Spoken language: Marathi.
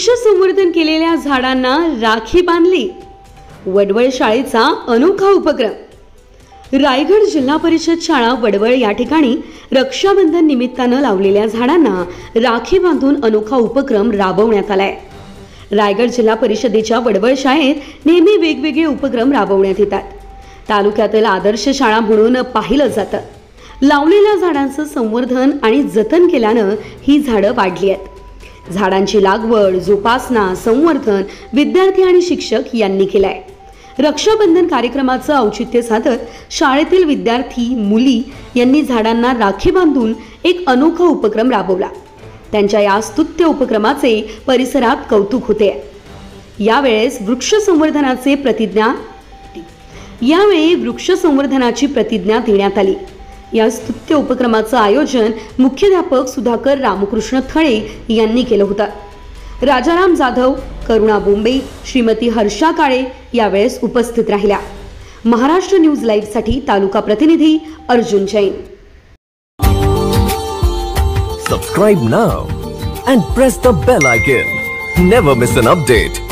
वृक्ष संवर्धन केलेल्या झाडांना राखी बांधली। वडवळ शाळेचा अनोखा उपक्रम। रायगड जिल्हा परिषद शाळा वडवळ या ठिकाणी रक्षाबंधन निमित्तानं लावलेल्या झाडांना राखी बांधून अनोखा उपक्रम राबवण्यात आलाय। रायगड जिल्हा परिषदेच्या वडवळ शाळेत नेहमी वेगवेगळे उपक्रम राबवण्यात येतात। तालुक्यातील आदर्श शाळा म्हणून पाहिलं जातं। लावलेल्या झाडांचं संवर्धन आणि जतन केल्यानं ही झाडं वाढली आहेत। झाडांची लागवड, जोपासना, संवर्धन विद्यार्थी आणि शिक्षक यांनी केलाय। रक्षाबंधन कार्यक्रमाचं औचित्य साधत शाळेतील विद्यार्थी मुली यांनी झाडांना राखी बांधून एक अनोखा उपक्रम राबवला। त्यांच्या या स्तुत्य उपक्रमाचे परिसरात कौतुक होते। यावेळी वृक्ष संवर्धनाची प्रतिज्ञा देण्यात आली। या स्तुत्य उपक्रमाचं आयोजन मुख्याध्यापक सुधाकर रामकृष्ण थळे यांनी केलं होतं। राजाराम जाधव, करुणा बोंबे, श्रीमती हर्षा काळे यावेळेस उपस्थित राहिल्या। महाराष्ट्र न्यूज लाईव्ह साठी तालुका प्रतिनिधी Arjun Jain. Subscribe now and press the bell icon. Never miss an update.